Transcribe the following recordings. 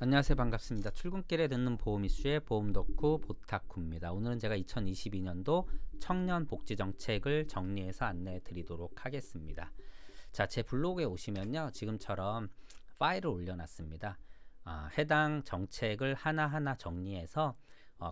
안녕하세요. 반갑습니다. 출근길에 듣는 보험 이슈의 보험 덕후 보타쿠입니다. 오늘은 제가 2022년도 청년 복지 정책을 정리해서 안내해 드리도록 하겠습니다. 자, 제 블로그에 오시면요, 지금처럼 파일을 올려놨습니다. 해당 정책을 하나하나 정리해서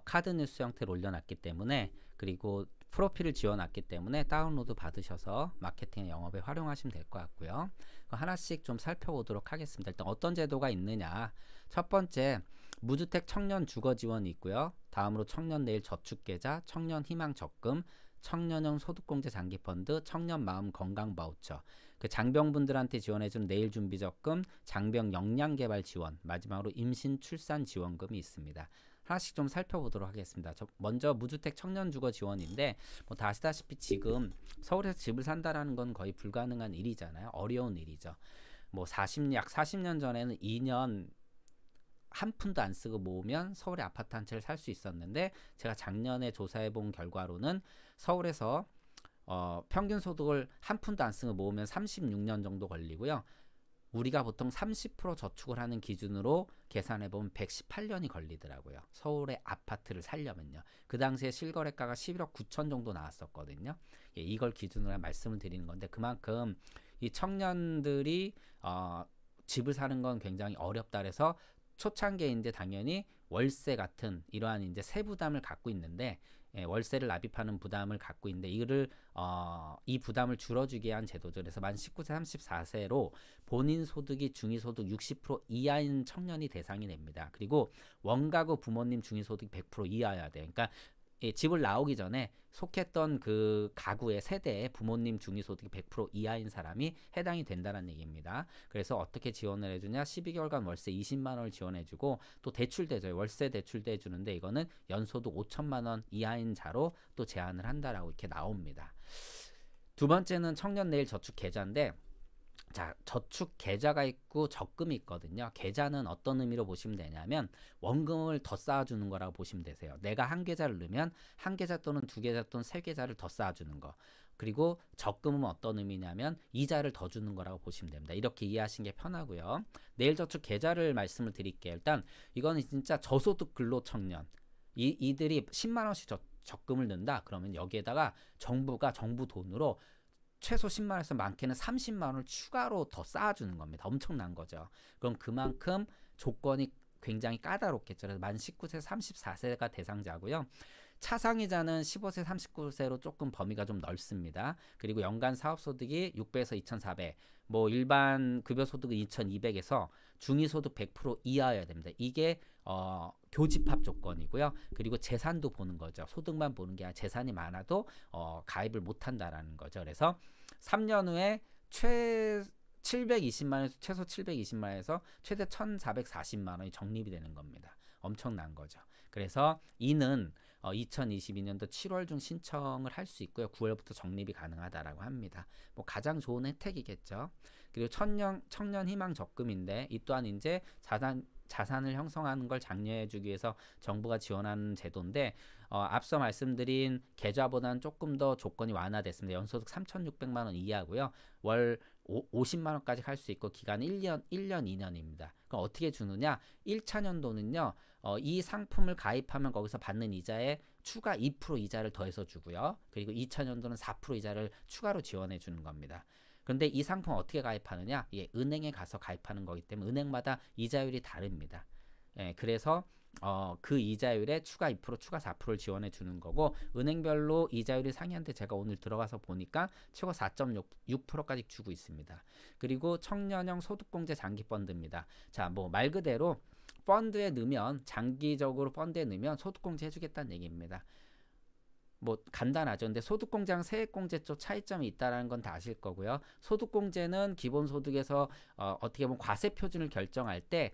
카드 뉴스 형태로 올려놨기 때문에, 그리고 프로필을 지워놨기 때문에 다운로드 받으셔서 마케팅 영업에 활용하시면 될 것 같고요. 하나씩 좀 살펴보도록 하겠습니다. 일단 어떤 제도가 있느냐. 첫 번째, 무주택 청년 주거 지원이 있고요. 다음으로 청년 내일 저축계좌, 청년 희망 적금, 청년형 소득공제 장기펀드, 청년 마음 건강 바우처, 그 장병분들한테 지원해준 내일 준비 적금, 장병 역량 개발 지원, 마지막으로 임신 출산 지원금이 있습니다. 하나씩 좀 살펴보도록 하겠습니다. 먼저 무주택 청년 주거 지원인데, 뭐 다 아시다시피 지금 서울에서 집을 산다라는 건 거의 불가능한 일이잖아요. 어려운 일이죠. 뭐 약 40년 전에는 2년 한 푼도 안 쓰고 모으면 서울에 아파트 한 채를 살 수 있었는데, 제가 작년에 조사해 본 결과로는 서울에서 평균 소득을 한 푼도 안 쓰고 모으면 36년 정도 걸리고요. 우리가 보통 30% 저축을 하는 기준으로 계산해 보면 118년이 걸리더라고요. 서울의 아파트를 살려면요. 그 당시에 실거래가가 11억 9천 정도 나왔었거든요. 예, 이걸 기준으로 말씀을 드리는 건데, 그만큼 이 청년들이 집을 사는 건 굉장히 어렵다 그래서 초창기에 이제 당연히 월세 같은 이러한 이제 세부담을 갖고 있는데, 월세를 납입하는 부담을 갖고 있는데, 이거를 이 부담을 줄여주기 위한 제도죠. 그래서 만 19세 34세로 본인 소득이 중위소득 60% 이하인 청년이 대상이 됩니다. 그리고 원가구 부모님 중위소득 100% 이하여야 돼요. 그러니까 집을 나오기 전에 속했던 그 가구의 세대에 부모님 중위소득이 100% 이하인 사람이 해당이 된다는 얘기입니다. 그래서 어떻게 지원을 해주냐, 12개월간 월세 20만 원을 지원해주고, 또 대출대죠. 월세 대출대 해주는데, 이거는 연소득 5천만 원 이하인 자로 또 제한을 한다라고 이렇게 나옵니다. 두 번째는 청년 내일 저축 계좌인데, 자, 저축 계좌가 있고 적금이 있거든요. 계좌는 어떤 의미로 보시면 되냐면, 원금을 더 쌓아주는 거라고 보시면 되세요. 내가 한 계좌를 넣으면 한 계좌 또는 두 계좌 또는 세 계좌를 더 쌓아주는 거. 그리고 적금은 어떤 의미냐면 이자를 더 주는 거라고 보시면 됩니다. 이렇게 이해하시는 게 편하고요. 내일 저축 계좌를 말씀을 드릴게요. 일단 이거는 진짜 저소득 근로청년, 이들이 10만 원씩 적금을 넣는다 그러면 여기에다가 정부가 정부 돈으로 최소 10만 원에서 많게는 30만 원을 추가로 더 쌓아주는 겁니다. 엄청난 거죠. 그럼 그만큼 조건이 굉장히 까다롭겠죠. 그래서 만 19세 34세가 대상자고요. 차상위자는 15세 39세로 조금 범위가 좀 넓습니다. 그리고 연간 사업소득이 600에서 2,400, 뭐 일반 급여소득은 2,200에서 중위소득 100% 이하여야 됩니다. 이게 교집합 조건이고요. 그리고 재산도 보는 거죠. 소득만 보는 게 아니라 재산이 많아도 가입을 못한다라는 거죠. 그래서 3년 후에 720만원에서 최소 720만원에서 최대 1,440만 원이 적립이 되는 겁니다. 엄청난 거죠. 그래서 이는 2022년도 7월 중 신청을 할 수 있고요. 9월부터 적립이 가능하다라고 합니다. 뭐 가장 좋은 혜택이겠죠. 그리고 청년 희망 적금인데, 이 또한 이제 자산을 형성하는 걸 장려해주기 위해서 정부가 지원하는 제도인데, 앞서 말씀드린 계좌보다는 조금 더 조건이 완화됐습니다. 연소득 3,600만 원 이하고요. 월 50만 원까지 갈 수 있고, 기간 1년, 2년입니다. 그럼 어떻게 주느냐? 1차 년도는요. 이 상품을 가입하면 거기서 받는 이자에 추가 2% 이자를 더해서 주고요. 그리고 2차 년도는 4% 이자를 추가로 지원해 주는 겁니다. 그런데 이 상품 어떻게 가입하느냐? 예, 은행에 가서 가입하는 거기 때문에 은행마다 이자율이 다릅니다. 예, 그래서 그 이자율에 추가 2%, 추가 4%를 지원해 주는 거고, 은행별로 이자율이 상이한데 제가 오늘 들어가서 보니까 최고 4.6%까지 주고 있습니다. 그리고 청년형 소득공제 장기펀드입니다. 자, 뭐 말 그대로 펀드에 넣으면, 장기적으로 펀드에 넣으면 소득공제 해주겠다는 얘기입니다. 뭐 간단하죠. 근데 소득공제랑 세액공제 쪽 차이점이 있다는 건 다 아실 거고요. 소득공제는 기본소득에서 어떻게 보면 과세표준을 결정할 때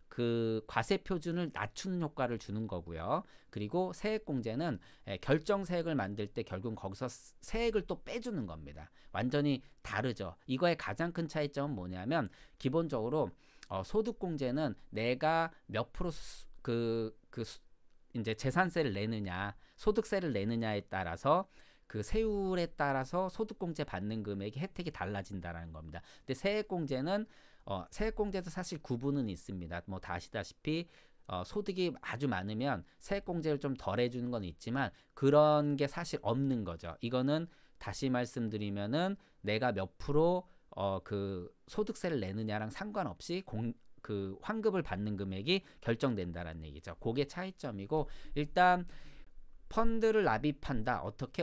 그 과세표준을 낮추는 효과를 주는 거고요. 그리고 세액공제는 결정세액을 만들 때 결국은 거기서 세액을 또 빼주는 겁니다. 완전히 다르죠. 이거의 가장 큰 차이점은 뭐냐면, 기본적으로 소득공제는 내가 몇 프로 이제 재산세를 내느냐, 소득세를 내느냐에 따라서 그 세율에 따라서 소득공제 받는 금액이 혜택이 달라진다는 겁니다. 근데 세액공제는 세액공제도 사실 구분은 있습니다. 뭐 다 아시다시피 소득이 아주 많으면 세액공제를 좀 덜 해주는 건 있지만 그런 게 사실 없는 거죠. 이거는 다시 말씀드리면은 내가 몇 프로 그 소득세를 내느냐랑 상관없이 그 환급을 받는 금액이 결정된다라는 얘기죠. 그게 차이점이고, 일단 펀드를 납입한다. 어떻게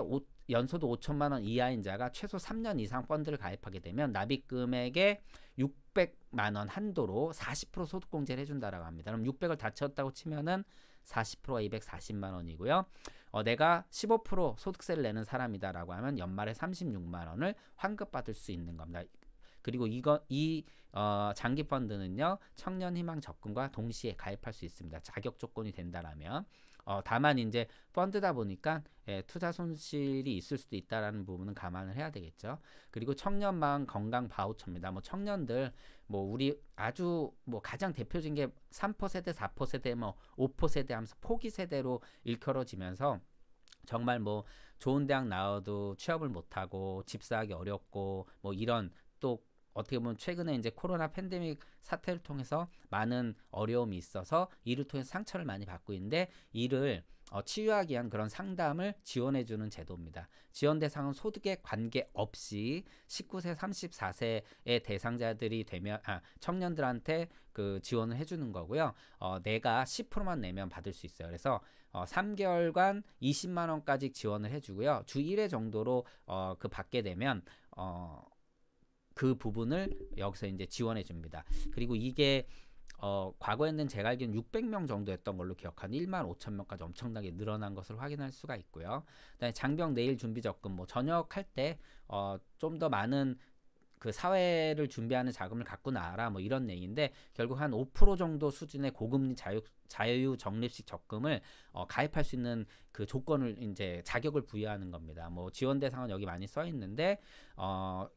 연소득 5천만 원 이하인 자가 최소 3년 이상 펀드를 가입하게 되면 납입 금액의 600만 원 한도로 40% 소득공제를 해준다라고 합니다. 그럼 600을 다 채웠다고 치면은 40%가 240만 원이고요. 내가 15% 소득세를 내는 사람이다라고 하면 연말에 36만 원을 환급받을 수 있는 겁니다. 그리고 이 장기 펀드는요, 청년 희망 적금과 동시에 가입할 수 있습니다. 자격 조건이 된다라면. 다만 이제 펀드다 보니까 투자 손실이 있을 수도 있다라는 부분은 감안을 해야 되겠죠. 그리고 청년망 건강 바우처입니다. 뭐 청년들 뭐 우리 아주 뭐 가장 대표적인 게 3% 세대, 4% 세대, 뭐 5% 세대 하면서 포기 세대로 일컬어지면서 정말 뭐 좋은 대학 나와도 취업을 못하고 집사하기 어렵고 뭐 이런, 또 어떻게 보면 최근에 이제 코로나 팬데믹 사태를 통해서 많은 어려움이 있어서 이를 통해서 상처를 많이 받고 있는데, 이를 치유하기 위한 그런 상담을 지원해주는 제도입니다. 지원 대상은 소득에 관계없이 19세 34세의 대상자들이 되면 청년들한테 그 지원을 해주는 거고요. 내가 10%만 내면 받을 수 있어요. 그래서 3개월간 20만 원까지 지원을 해주고요. 주 1회 정도로 그 받게 되면 그 부분을 여기서 이제 지원해 줍니다. 그리고 이게 과거에는 제가 알기로는 600명 정도였던 걸로 기억하는 1만 5천 명까지 엄청나게 늘어난 것을 확인할 수가 있고요. 그다음에 장병 내일 준비 적금, 뭐 전역할 때 좀 더 많은 그 사회를 준비하는 자금을 갖고 나와라, 뭐 이런 얘기인데, 결국 한 5% 정도 수준의 고금리 자유 적립식 적금을 가입할 수 있는 그 조건을 이제 자격을 부여하는 겁니다. 뭐 지원 대상은 여기 많이 써 있는데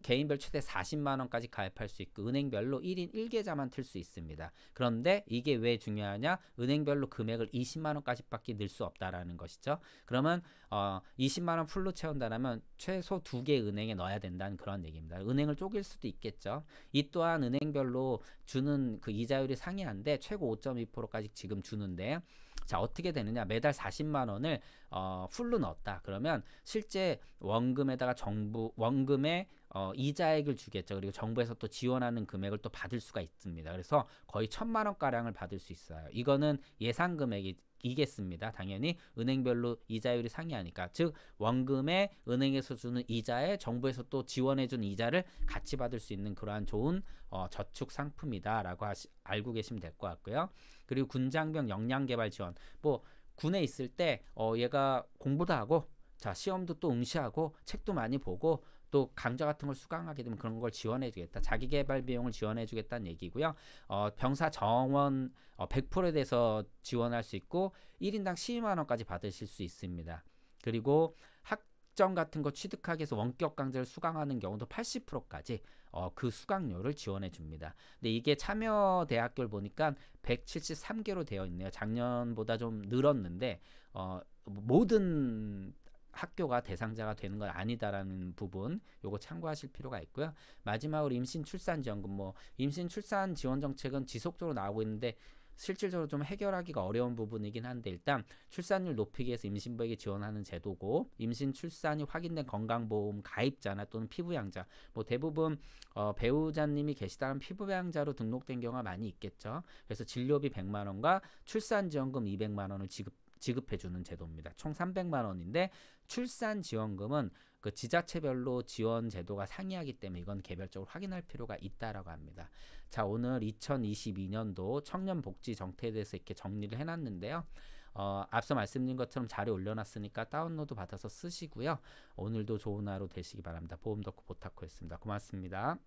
개인별 최대 40만 원까지 가입할 수 있고 은행별로 1인 1계좌만 틀 수 있습니다. 그런데 이게 왜 중요하냐? 은행별로 금액을 20만 원까지밖에 늘 수 없다라는 것이죠. 그러면 20만 원 풀로 채운다면 최소 2개 은행에 넣어야 된다는 그런 얘기입니다. 은행을 쪼갤 수도 있겠죠. 이 또한 은행별로 주는 그 이자율이 상이한데 최고 5.2%까지 지금 주는데, 자 어떻게 되느냐? 매달 40만 원을 풀로 넣었다. 그러면 실제 원금에다가 원금에 이자액을 주겠죠. 그리고 정부에서 또 지원하는 금액을 또 받을 수가 있습니다. 그래서 거의 1,000만 원 가량을 받을 수 있어요. 이거는 예상 금액이겠습니다. 당연히 은행별로 이자율이 상이하니까, 즉 원금에 은행에서 주는 이자에 정부에서 또 지원해주는 이자를 같이 받을 수 있는 그러한 좋은 저축 상품이다라고 알고 계시면 될 것 같고요. 그리고 군장병 역량개발 지원, 뭐 군에 있을 때 얘가 공부도 하고 자 시험도 또 응시하고 책도 많이 보고 또 강좌 같은 걸 수강하게 되면 그런 걸 지원해 주겠다. 자기개발 비용을 지원해 주겠다는 얘기고요. 병사 정원 100%에 대해서 지원할 수 있고 1인당 12만 원까지 받으실 수 있습니다. 그리고 학점 같은 거 취득하기 위해서 원격 강좌를 수강하는 경우도 80%까지 그 수강료를 지원해 줍니다. 근데 이게 참여 대학교를 보니까 173개로 되어 있네요. 작년보다 좀 늘었는데 모든 학교가 대상자가 되는 건 아니다라는 부분, 요거 참고하실 필요가 있고요. 마지막으로 임신 출산 지원금, 뭐 임신 출산 지원 정책은 지속적으로 나오고 있는데 실질적으로 좀 해결하기가 어려운 부분이긴 한데, 일단 출산율 높이기 위해서 임신부에게 지원하는 제도고, 임신 출산이 확인된 건강보험 가입자나 또는 피부양자, 뭐 대부분 배우자님이 계시다면 피부양자로 등록된 경우가 많이 있겠죠. 그래서 진료비 100만 원과 출산지원금 200만 원을 지급해주는 제도입니다. 총 300만 원인데 출산지원금은 그 지자체별로 지원 제도가 상이하기 때문에 이건 개별적으로 확인할 필요가 있다라고 합니다. 자, 오늘 2022년도 청년복지 정책에 대해서 이렇게 정리를 해놨는데요. 앞서 말씀드린 것처럼 자료 올려놨으니까 다운로드 받아서 쓰시고요. 오늘도 좋은 하루 되시기 바랍니다. 보험 덕후 보타코였습니다. 고맙습니다.